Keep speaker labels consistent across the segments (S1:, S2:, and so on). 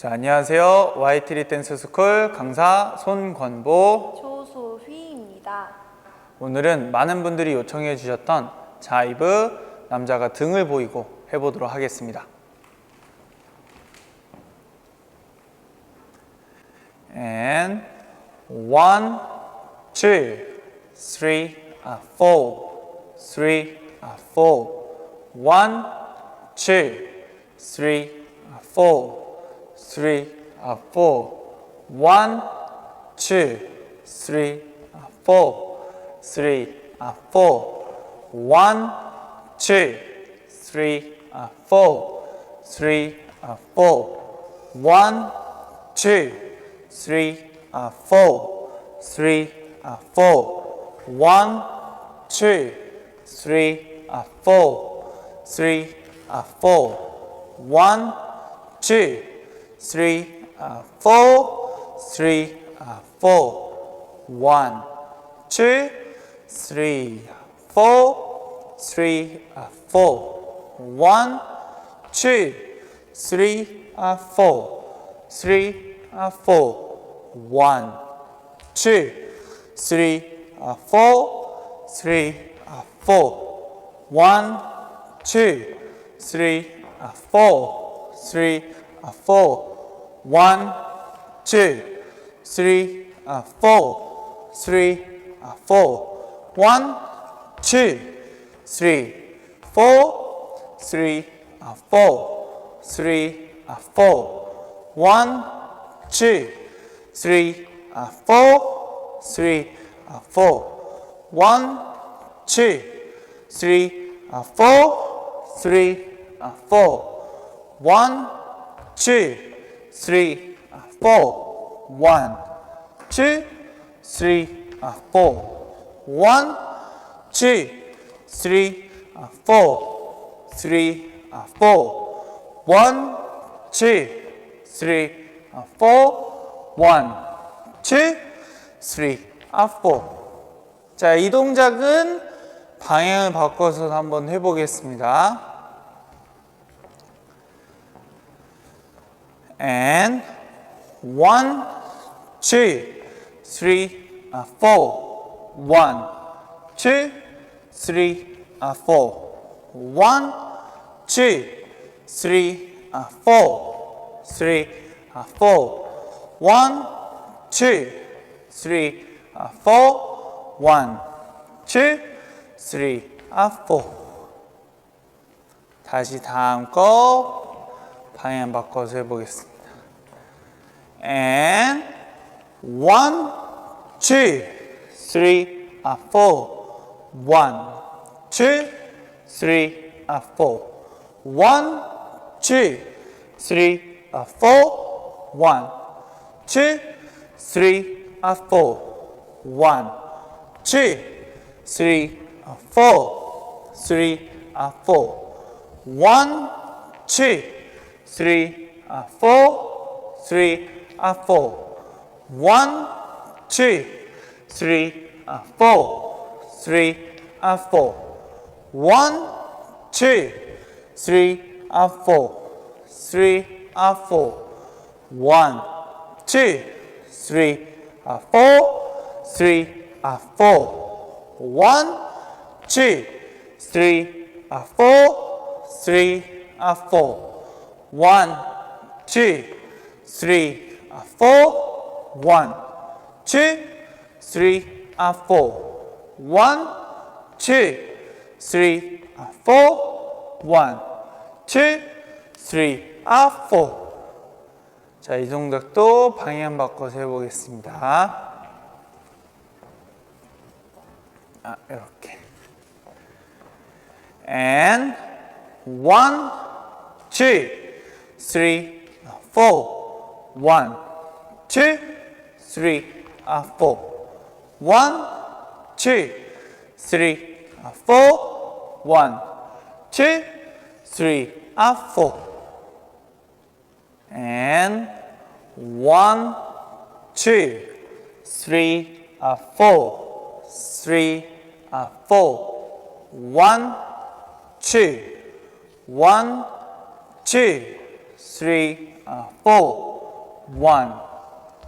S1: 자, 안녕하세요. 와이트리댄스스쿨 강사 손권보
S2: 조소휘입니다.
S1: 오늘은 많은 분들이 요청해 주셨던 자이브 남자가 등을 보이고 해보도록 하겠습니다. And 1, 2, 3, 4, 3, 4 1, 2, 3, 4 3, 4 1, 2, 3, 4 3, 4 1, 2, 3, 4 3, 4 1, 2, 3, 4 3, 4 1, 2, 3, 4 3, 4 1, 2, 3, 4 3, 4 1, 2, 3, 4 3, 4 1, 2, 3, 4 3, 4 1, 2, 3, 4 3, 4 1, 2, 3, 4 3, 4 1, 2, 3, 4 3, 4 1, 2, 3, 4 3, 4 3, 4 1, 2, 3, 4 3, 4 1, 2, 3, 4 3, 4 1, 2, 3, 4 1, 2, 3, 4 1, 2, 3, 4 3, 4 1, 2, 3, 4 1, 2, 3, 4 자, 이 동작은 방향을 바꿔서 한번 해보겠습니다. And 1, 2, 3, 4 1, 2, 3, 4 1, 2, 3, 4 3, 4 1, 2, 3, 4 1, 2, 3, 4 다시 다음 거 방향 바꿔서 해보겠습니다. And 1, 2, 3, 4 1, 2, 3, 4 1, 2, 3, 4 1, 2, 3, 4 1, 2, 3, 4 3, 4 1, 2, 3, 4 3, 4 1, 2, 3, 4 3, 4 1, 2, 3, 4 3, 4 1, 2, 3, 4 3, 4 1, 2, 3, 4 3, 4 1, 2, 3, 4 1, 2, 3, 4 1, 2, 3, 4 1, 2, 3, 4 자, 이 동작도 방향 바꿔서 해보겠습니다. 이렇게. And 1, 2, 3, 4 1, 2, 3, 4 1, 2, 3, 4 1, 2, 3, 4 and 1, 2, 3, 4 3, 4 1, 2 1, 2 3, 4 1,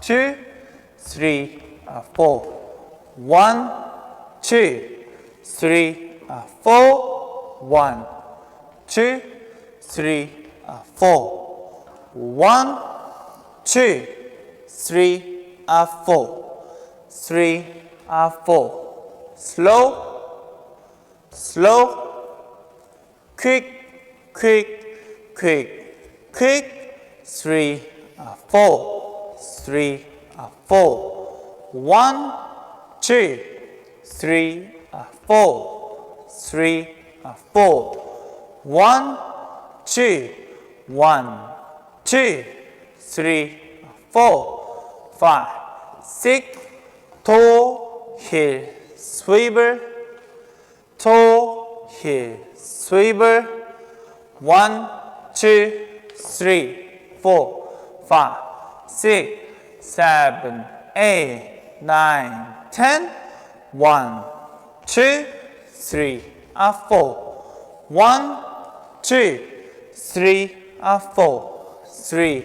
S1: 2, 3, 4. 1, 2, 3, 4. 1, 2, 3, 4. 1, 2, 3, 4. 3, 4. Slow, slow, quick, quick, quick, quick. 3, 4. 3, 4. 1, 2, 3, 4. 3, 4. 1, 2, 1, 2, 3, 4, 5, 6. Toe, heel, swivel. Toe, heel, swivel. 1, 2, 3, 4, 5, 6, 7, 8, 9, 10. 1, 2, 3, 4. 1, 2, 3, 4. 3,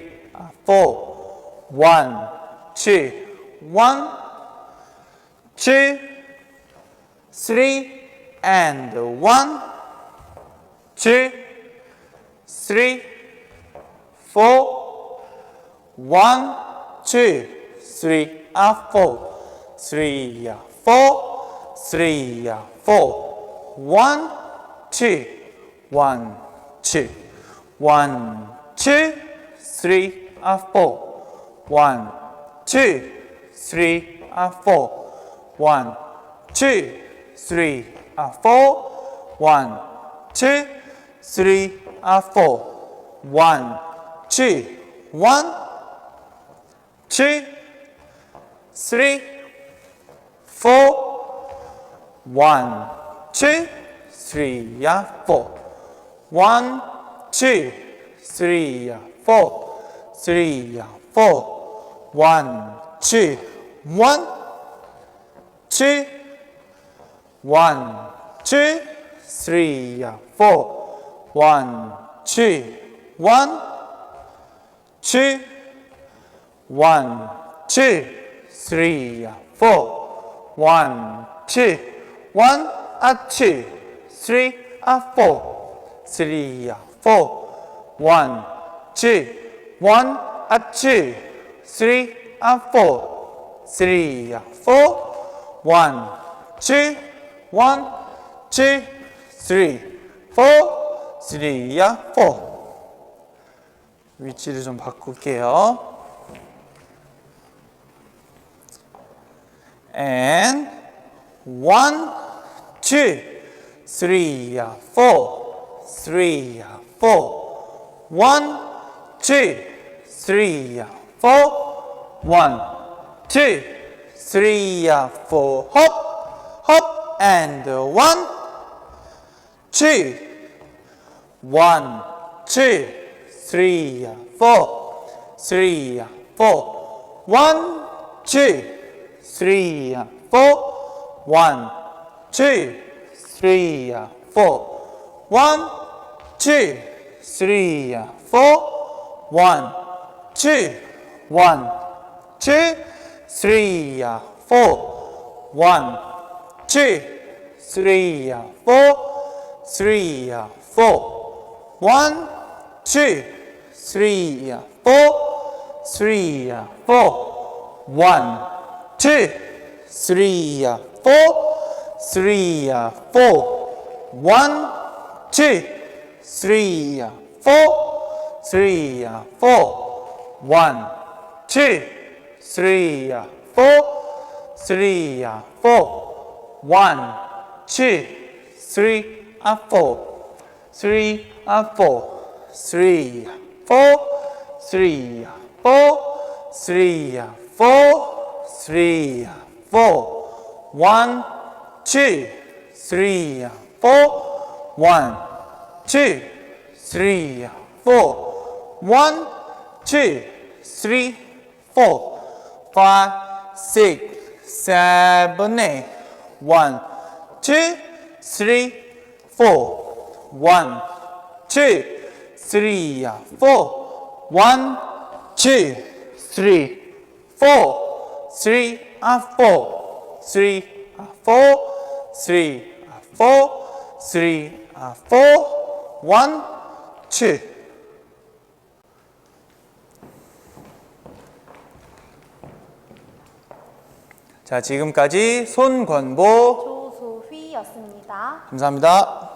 S1: 4. 1, 2, 1, 2, 3, and 1, 2, 3, 4. 1, 2, 3, 4. 3, 4. 3, 4. 1, 2, 1, 2. 1, 2, 3, 4. 1, 2, 3, 4. 1, 2, 3, 4. 1, 2, 3, 4. 1, 2, 1, 2, 3, 4. 1, 2, 3, 4. 1, 2, 3, 4. 3, 4. 1, 2, 1, 2, 1, 2, 3, 4. 1, 2, 1, 2, 1, 2, 3, 4. 1, 2, 1, 2, 3, 4. 3, 4. 1, 2, 1, 2, 3, 4. 3, 4. 1, 2, 1, 2, 3, 4. 3, 4. 위치를 좀 바꿀게요. And 1, 2, 3, 4. 3, 4. 1, 2, 3, 4. 1, 2, 3, 4. Hop, hop, and 1, 2, 1, 2, 3, 4. 3, 4. 1, 2, 3, 4. 1, 2, 3, 4. 1, 2, 3, 4. 1, 2, 1, 2, 3, 4. 1, 2, 3, 4. 3, 4. 1, 2, 3, 4. 3, 4. 1, 2, 3, 4. 3, 4. 1, 2, 3, 4. 3, 4. 1, 2, 3, 4. 3, 4. 1, 2, 3, 4. 3, 4. 3, 4. 3, 4. 3, 4. 3, 4. 1, 2, 3, 4. 1, 2, 3, 4. 1, 2, 3, 4. 5, 6, 7, 8. 1, 2, 3, 4. 1, 2, 3, 4. 1, 2, 3, 4, 3, 4, 3, 4, 3, 4, 3, 4, 1, 2. 자, 지금까지 손권보
S2: 조소휘였습니다.
S1: 감사합니다.